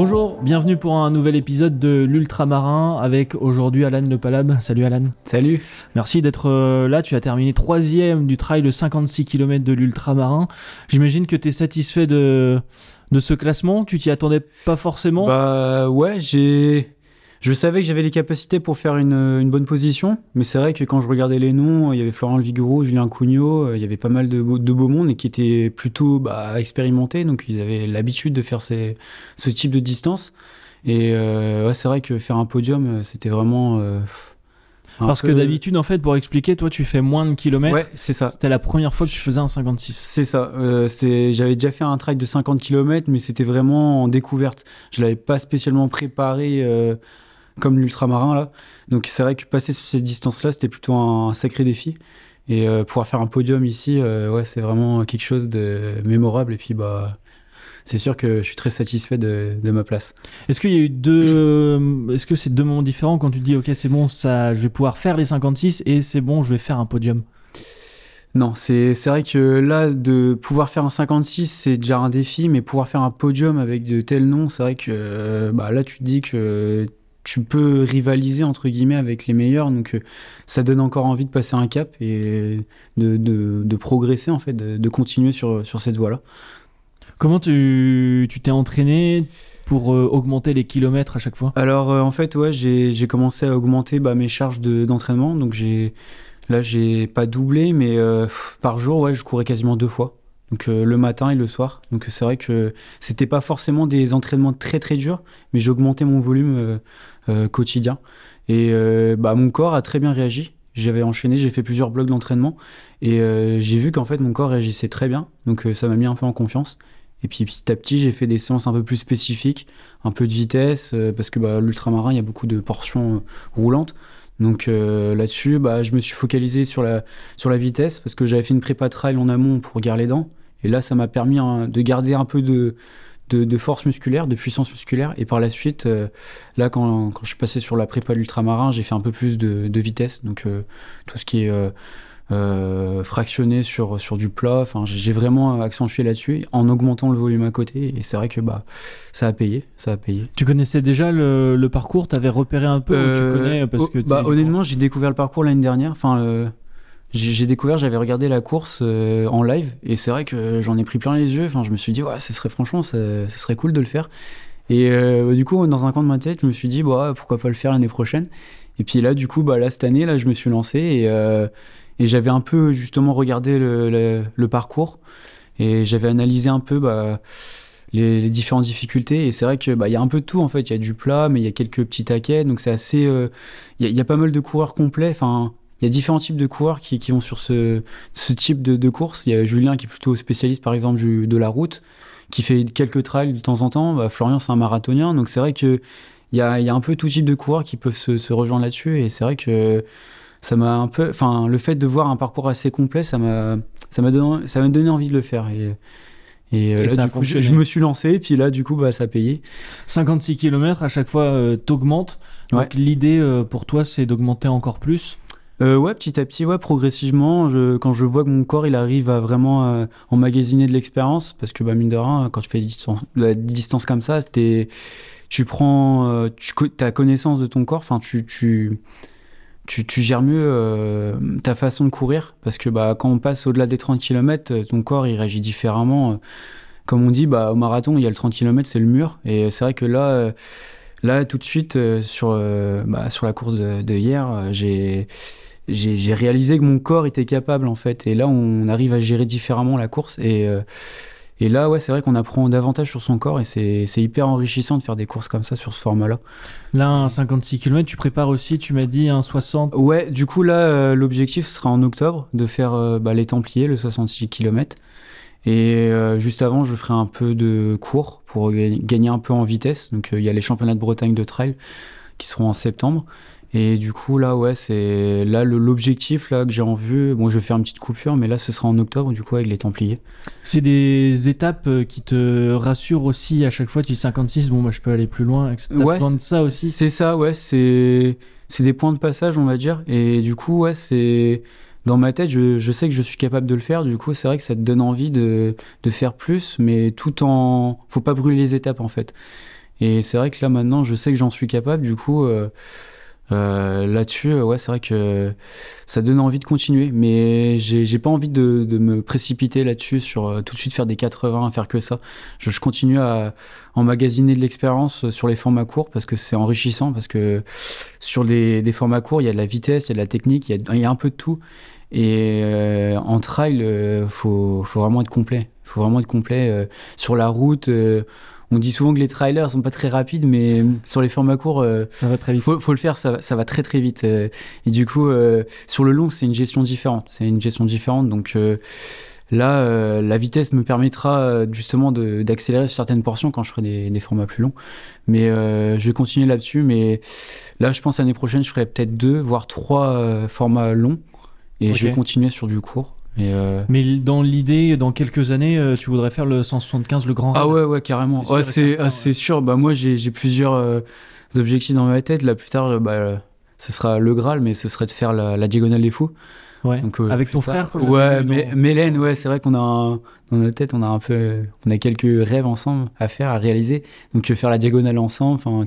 Bonjour, bienvenue pour un nouvel épisode de l'Ultramarin avec aujourd'hui Alan Le Palab. Salut Alan. Salut. Merci d'être là, tu as terminé 3e du trail de 56 km de l'Ultramarin. J'imagine que tu es satisfait de ce classement, tu t'y attendais pas forcément? Bah ouais, je savais que j'avais les capacités pour faire une bonne position, mais c'est vrai que quand je regardais les noms, il y avait Florent Le Vigoureux, Julien Cugnot, il y avait pas mal de beau monde et qui étaient plutôt expérimentés, donc ils avaient l'habitude de faire ce type de distance. Et ouais, c'est vrai que faire un podium, c'était vraiment... Parce que d'habitude, en fait, pour expliquer, toi, tu fais moins de kilomètres. Ouais, c'est ça. C'était la première fois que tu faisais un 56. C'est ça. J'avais déjà fait un trail de 50 km, mais c'était vraiment en découverte. Je l'avais pas spécialement préparé comme l'ultramarin, là. Donc c'est vrai que passer sur cette distance-là, c'était plutôt un sacré défi. Et pouvoir faire un podium ici, ouais, c'est vraiment quelque chose de mémorable. Et puis, c'est sûr que je suis très satisfait de ma place. Est-ce qu'il y a eu Est-ce que c'est deux moments différents quand tu te dis ok c'est bon, ça, je vais pouvoir faire les 56 et c'est bon, je vais faire un podium? Non, c'est vrai que là, de pouvoir faire un 56, c'est déjà un défi, mais pouvoir faire un podium avec de tels noms, c'est vrai que là, tu te dis que tu peux rivaliser entre guillemets avec les meilleurs, donc ça donne encore envie de passer un cap et de progresser en fait, de continuer sur cette voie-là. Comment tu t'es entraîné pour augmenter les kilomètres à chaque fois? Alors en fait, ouais, j'ai commencé à augmenter mes charges d'entraînement, donc j'ai pas doublé, mais par jour, ouais, je courais quasiment 2 fois. Donc le matin et le soir. Donc c'est vrai que c'était pas forcément des entraînements très très durs, mais j'augmentais mon volume quotidien. Et mon corps a très bien réagi. J'avais enchaîné, j'ai fait plusieurs blocs d'entraînement et j'ai vu qu'en fait mon corps réagissait très bien. Donc ça m'a mis un peu en confiance. Et puis petit à petit, j'ai fait des séances un peu plus spécifiques, un peu de vitesse, parce que l'ultramarin, il y a beaucoup de portions roulantes. Donc là-dessus, je me suis focalisé sur la vitesse, parce que j'avais fait une prépa trail en amont pour Guerre-les-Dents. Et là, ça m'a permis de garder un peu de force musculaire, de puissance musculaire. Et par la suite, là, quand je suis passé sur la prépa de l'ultramarin, j'ai fait un peu plus de vitesse. Donc tout ce qui est... fractionné sur du plat, enfin j'ai vraiment accentué là-dessus en augmentant le volume à côté et c'est vrai que ça a payé. Tu connaissais déjà le parcours, t'avais repéré un peu ou tu connais parce que honnêtement j'ai découvert le parcours l'année dernière, j'ai découvert, j'avais regardé la course en live et c'est vrai que j'en ai pris plein les yeux, enfin je me suis dit ouais, ça serait cool de le faire et du coup dans un coin de ma tête je me suis dit pourquoi pas le faire l'année prochaine et puis là du coup là cette année là je me suis lancé et j'avais un peu justement regardé le parcours et j'avais analysé un peu les différentes difficultés et c'est vrai que y a un peu de tout en fait, il y a du plat mais il y a quelques petits taquets donc c'est assez il y a pas mal de coureurs complets, enfin il y a différents types de coureurs qui vont sur ce type de course. Il y a Julien qui est plutôt spécialiste par exemple de la route, qui fait quelques trails de temps en temps. Florian c'est un marathonien donc c'est vrai que il y a un peu tout type de coureurs qui peuvent se rejoindre là-dessus et c'est vrai que ça m'a un peu, le fait de voir un parcours assez complet, ça m'a donné envie de le faire et là du coup je me suis lancé et puis là du coup ça a payé. 56 km à chaque fois t'augmentes. Donc ouais. L'idée pour toi c'est d'augmenter encore plus. Ouais, petit à petit, ouais, progressivement, quand je vois que mon corps il arrive à vraiment emmagasiner de l'expérience, parce que mine de rien, quand tu fais des distances comme ça, tu prends ta connaissance de ton corps, enfin tu gères mieux ta façon de courir parce que quand on passe au-delà des 30 km, ton corps il réagit différemment. Comme on dit, au marathon, il y a le 30 km, c'est le mur. Et c'est vrai que là tout de suite, sur la course de hier, j'ai réalisé que mon corps était capable en fait. Et là, on arrive à gérer différemment la course. Et là, ouais, c'est vrai qu'on apprend davantage sur son corps et c'est hyper enrichissant de faire des courses comme ça sur ce format-là. Là, un 56 km, tu prépares aussi, tu m'as dit, un 60? Ouais, du coup, là, l'objectif sera en octobre de faire les Templiers, le 66 km. Et juste avant, je ferai un peu de cours pour gagner un peu en vitesse. Donc, il y a les championnats de Bretagne de trail qui seront en septembre. Et du coup, là, ouais, c'est là l'objectif là, que j'ai en vue. Bon, je vais faire une petite coupure, mais là, ce sera en octobre, du coup, avec les Templiers. C'est des étapes qui te rassurent aussi à chaque fois. Tu dis 56, bon, je peux aller plus loin. T'as besoin de ça aussi? C'est ça, ouais. C'est des points de passage, on va dire. Et du coup, ouais, c'est... Dans ma tête, je sais que je suis capable de le faire. Du coup, c'est vrai que ça te donne envie de faire plus, mais tout en... Faut pas brûler les étapes, en fait. Et c'est vrai que là, maintenant, je sais que j'en suis capable. Du coup, là-dessus, ouais, c'est vrai que ça donne envie de continuer. Mais j'ai pas envie de me précipiter là-dessus, sur tout de suite faire des 80, faire que ça. Je continue à emmagasiner de l'expérience sur les formats courts parce que c'est enrichissant. Parce que sur des formats courts, il y a de la vitesse, il y a de la technique, il y a un peu de tout. Et en trail, faut vraiment être complet. Faut vraiment être complet. Sur la route, on dit souvent que les trailers sont pas très rapides, mais sur les formats courts, Ça va très vite. faut le faire, ça va très très vite. Et du coup, sur le long, c'est une gestion différente. C'est une gestion différente. Donc là, la vitesse me permettra justement d'accélérer sur certaines portions quand je ferai des formats plus longs. Mais je vais continuer là-dessus. Mais là, je pense l'année prochaine, je ferai peut-être 2, voire 3 formats longs. Et je vais continuer sur du court. Mais dans l'idée, dans quelques années, tu voudrais faire le 175, le grand raid? Ah ouais, carrément. C'est sûr. Bah, moi, j'ai plusieurs objectifs dans ma tête. Là, plus tard, ce sera le Graal, mais ce serait de faire la Diagonale des Fous. Ouais. Donc, avec ton frère, quoi. Ouais, Mélène, ouais, c'est vrai qu'on a dans notre tête, on a quelques rêves ensemble à faire, à réaliser. Donc faire la Diagonale ensemble, enfin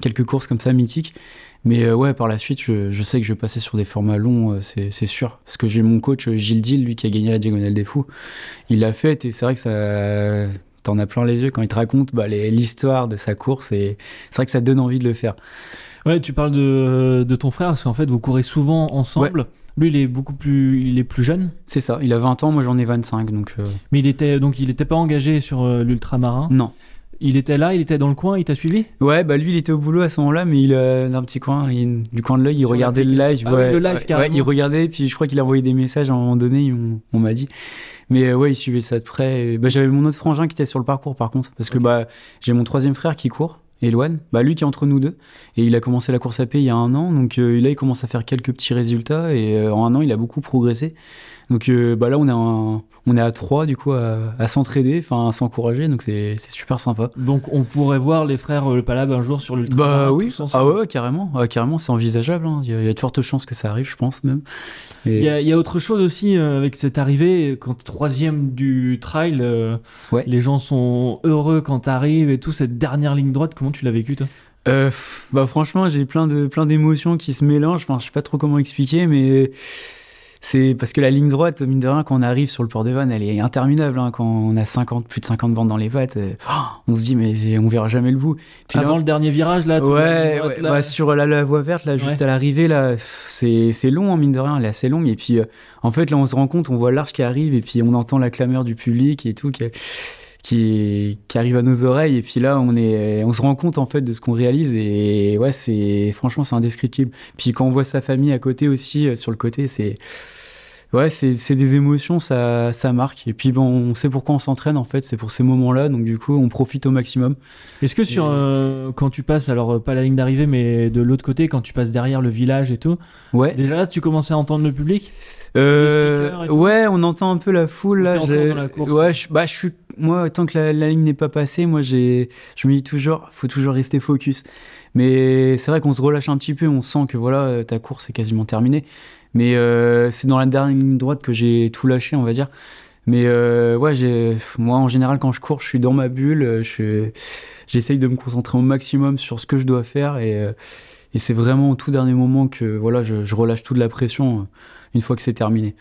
quelques courses comme ça mythiques. Mais ouais, par la suite, je sais que je vais passer sur des formats longs, c'est sûr. Parce que j'ai mon coach Gilles Dill, lui, qui a gagné la Diagonale des Fous. Il l'a fait et c'est vrai que ça, t'en as plein les yeux quand il te raconte l'histoire de sa course. Et c'est vrai que ça donne envie de le faire. Ouais, tu parles de ton frère, parce qu'en fait, vous courez souvent ensemble. Ouais. Lui, il est plus jeune. C'est ça, il a 20 ans, moi j'en ai 25. Donc, Mais il était pas engagé sur l'ultramarin. Non. Il était là, il était dans le coin, il t'a suivi? Ouais, lui il était au boulot à ce moment-là, mais il dans un petit coin, du coin de l'œil, il regardait le live. Le live, carrément. Ouais, il regardait, puis je crois qu'il a envoyé des messages à un moment donné, on m'a dit. Mais ouais, il suivait ça de près. J'avais mon autre frangin qui était sur le parcours par contre, parce que j'ai mon troisième frère qui court, Eloane, lui qui est entre nous deux, et il a commencé la course à pied il y a 1 an, donc là il commence à faire quelques petits résultats, et en 1 an il a beaucoup progressé. Donc là on est à 3 du coup à s'entraider, enfin à s'encourager, donc c'est super sympa. Donc on pourrait voir les frères Le Palab un jour sur l'ultra. Bah oui, carrément, c'est envisageable, hein. Il y a de fortes chances que ça arrive, je pense même. Il y a autre chose aussi avec cette arrivée, quand t'es 3e du trail, les gens sont heureux quand t'arrives et tout, cette dernière ligne droite, comment tu l'as vécu toi? Franchement, j'ai plein d'émotions qui se mélangent, enfin je sais pas trop comment expliquer, mais c'est parce que la ligne droite, mine de rien, quand on arrive sur le port des Vannes, elle est interminable, hein. Quand on a plus de 50 bandes dans les pattes, on se dit mais on verra jamais le bout. Puis avant le dernier virage là, sur la voie verte là, juste à l'arrivée là, c'est long, hein, mine de rien, elle est assez longue. Et puis en fait là on se rend compte, on voit l'arche qui arrive et puis on entend la clameur du public et tout qui arrive à nos oreilles, et puis là on se rend compte en fait de ce qu'on réalise, et ouais, franchement c'est indescriptible. Puis quand on voit sa famille à côté aussi, sur le côté, c'est des émotions, ça marque. Et puis on sait pourquoi on s'entraîne en fait, c'est pour ces moments-là, donc du coup on profite au maximum. Est-ce que quand tu passes, alors pas la ligne d'arrivée mais de l'autre côté, quand tu passes derrière le village et tout, déjà là tu commençais à entendre le public? Ouais, on entend un peu la foule là. Dans la course. Ouais, moi, tant que la ligne n'est pas passée, moi je me dis toujours, faut toujours rester focus. Mais c'est vrai qu'on se relâche un petit peu, on sent que voilà, ta course est quasiment terminée. Mais c'est dans la dernière ligne droite que j'ai tout lâché, on va dire. Mais moi en général quand je cours, je suis dans ma bulle, j'essaye de me concentrer au maximum sur ce que je dois faire, et c'est vraiment au tout dernier moment que voilà, je relâche toute la pression une fois que c'est terminé.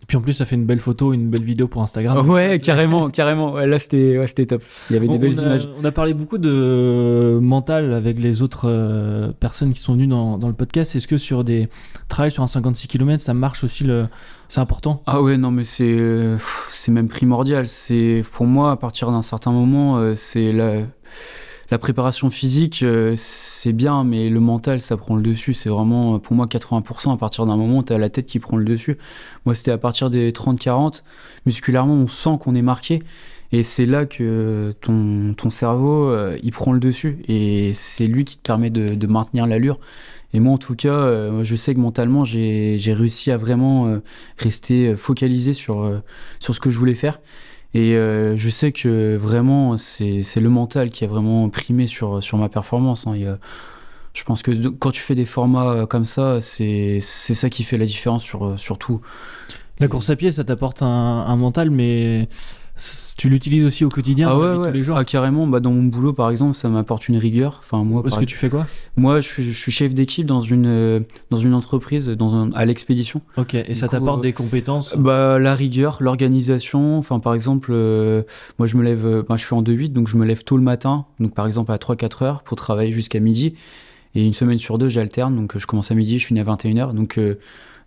Et puis en plus ça fait une belle photo, une belle vidéo pour Instagram. Ouais, carrément. Ouais, là c'était top. Il y avait des belles images. On a parlé beaucoup de mental avec les autres personnes qui sont venues dans le podcast. Est-ce que sur des trails sur un 56 km ça marche aussi, c'est important? Ah ouais, non mais c'est même primordial. C'est pour moi, à partir d'un certain moment, c'est la préparation physique, c'est bien, mais le mental, ça prend le dessus. C'est vraiment, pour moi, 80%. À partir d'un moment, t'as la tête qui prend le dessus. Moi, c'était à partir des 30-40. Musculairement, on sent qu'on est marqué. Et c'est là que ton cerveau, il prend le dessus. Et c'est lui qui te permet de maintenir l'allure. Et moi, en tout cas, je sais que mentalement, j'ai réussi à vraiment rester focalisé sur ce que je voulais faire. Et je sais que vraiment, c'est le mental qui a vraiment primé sur ma performance, hein. Je pense que quand tu fais des formats comme ça, c'est ça qui fait la différence sur tout. La course à pied, ça t'apporte un mental, mais Tu l'utilises aussi au quotidien, Ah dans la ouais, vie de ouais. tous les jours? Ah, carrément, bah, dans mon boulot par exemple, ça m'apporte une rigueur. Enfin, moi, Parce que tu fais quoi? moi je suis chef d'équipe dans une entreprise, à l'expédition. Ok, et Du ça coup, t'apporte des compétences? Bah, la rigueur, l'organisation. Enfin, par exemple, moi je me lève, bah, je suis en 2-8, donc je me lève tôt le matin, donc par exemple à 3-4 heures pour travailler jusqu'à midi. Et une semaine sur deux, j'alterne, donc je commence à midi, je finis à 21 heures. Donc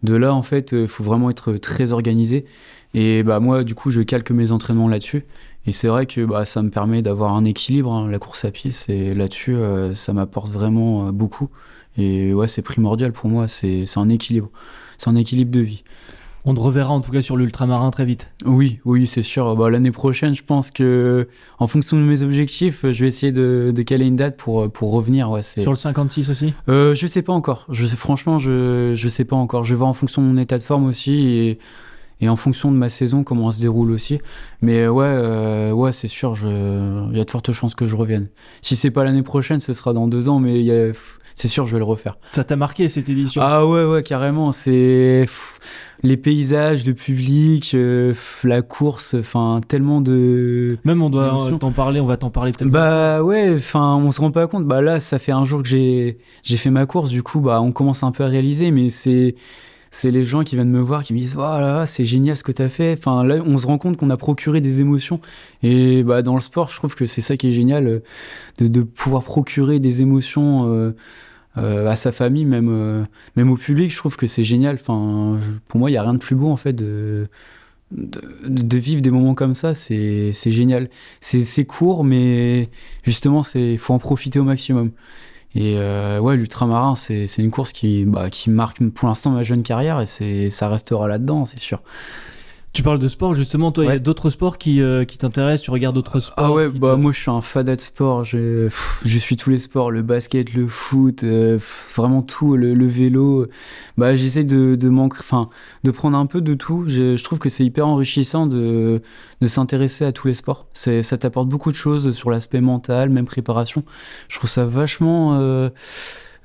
de là, en fait, il faut vraiment être très organisé. Et bah, moi, du coup, je calque mes entraînements là-dessus. Et c'est vrai que bah, ça me permet d'avoir un équilibre, hein. La course à pied, c'est là-dessus, ça m'apporte vraiment beaucoup. Et ouais, c'est primordial pour moi, c'est un équilibre. C'est un équilibre de vie. On te reverra en tout cas sur l'ultramarin très vite. Oui, oui, c'est sûr. Bah, l'année prochaine, je pense que, en fonction de mes objectifs, je vais essayer de caler une date pour revenir. Ouais, Sur le 56 aussi? je sais pas encore. Franchement, je sais pas encore. Je vais voir en fonction de mon état de forme aussi et en fonction de ma saison, comment elle se déroule aussi. Mais ouais, c'est sûr, il y a de fortes chances que je revienne. Si c'est pas l'année prochaine, ce sera dans 2 ans, mais c'est sûr, je vais le refaire. Ça t'a marqué cette édition? Ah ouais, carrément. C'est les paysages, le public, la course, enfin, tellement de... Même on doit d'émotions. t'en parler, on va t'en parler peut-être. Bah ouais, enfin, on se rend pas compte. Bah là, ça fait un jour que j'ai fait ma course, du coup, bah on commence un peu à réaliser, mais c'est les gens qui viennent me voir, qui me disent, oh là là, c'est génial ce que t'as fait. Enfin, là, on se rend compte qu'on a procuré des émotions. Et bah dans le sport, je trouve que c'est ça qui est génial, de pouvoir procurer des émotions à sa famille, même au public. Je trouve que c'est génial. Enfin, pour moi, il y a rien de plus beau en fait de vivre des moments comme ça. C'est génial. C'est court, mais justement, faut en profiter au maximum. Et ouais, l'ultramarin, c'est une course qui marque pour l'instant ma jeune carrière et ça restera là-dedans, c'est sûr. Tu parles de sport, justement, toi, il y a Ouais. d'autres sports qui t'intéressent, tu regardes d'autres sports Ah ouais, qui bah te- moi je suis un fada de sport, je suis tous les sports, le basket, le foot, vraiment tout, le vélo. Bah j'essaie de prendre un peu de tout. Je trouve que c'est hyper enrichissant de s'intéresser à tous les sports. Ça t'apporte beaucoup de choses sur l'aspect mental, même préparation. Je trouve ça vachement...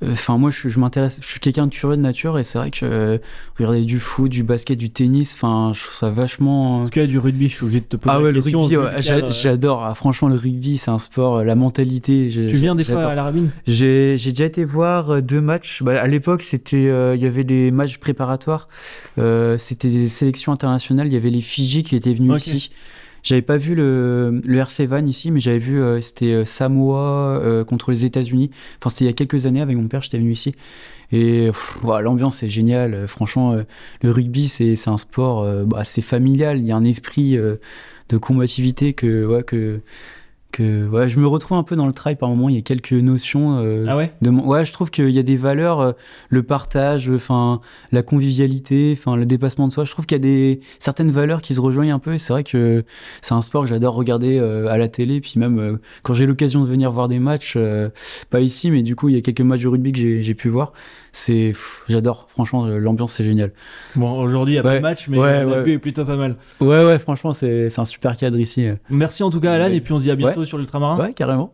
Enfin, moi, je m'intéresse, je suis quelqu'un de curieux de nature et c'est vrai que regarder du foot, du basket, du tennis, enfin, je trouve ça vachement. Est-ce qu'il y a du rugby? Je suis obligé de te poser Ah la ouais, le question. rugby, vu ouais, le cadre. j'adore. Ah, franchement, le rugby, c'est un sport, la mentalité. Tu viens des fois j'adore. à la Rabine? J'ai déjà été voir 2 matchs. Bah, à l'époque, il y avait des matchs préparatoires. C'était des sélections internationales. Il y avait les Fidji qui étaient venus Ok. ici. J'avais pas vu le RC Vannes ici, mais j'avais vu c'était Samoa contre les États-Unis. Enfin, c'était il y a quelques années avec mon père, j'étais venu ici. Et voilà, l'ambiance est géniale. Franchement, le rugby, c'est un sport, c'est familial. Il y a un esprit de combativité que ouais, je me retrouve un peu dans le trail par moment. Il y a quelques notions. Ah ouais? Ouais, je trouve qu'il y a des valeurs, le partage, enfin la convivialité, enfin le dépassement de soi. Je trouve qu'il y a certaines valeurs qui se rejoignent un peu. Et c'est vrai que c'est un sport que j'adore regarder à la télé. Puis même quand j'ai l'occasion de venir voir des matchs, pas ici, mais du coup il y a quelques matchs de rugby que j'ai pu voir. J'adore. Franchement, l'ambiance c'est génial. Bon, aujourd'hui, il n'y a pas de Ouais, match, mais ouais, la ouais. vue est plutôt pas mal. Ouais, franchement c'est un super cadre ici. Merci en tout cas, Alan, Ouais. et puis on se dit à bientôt sur l'ultramarin. Ouais, carrément.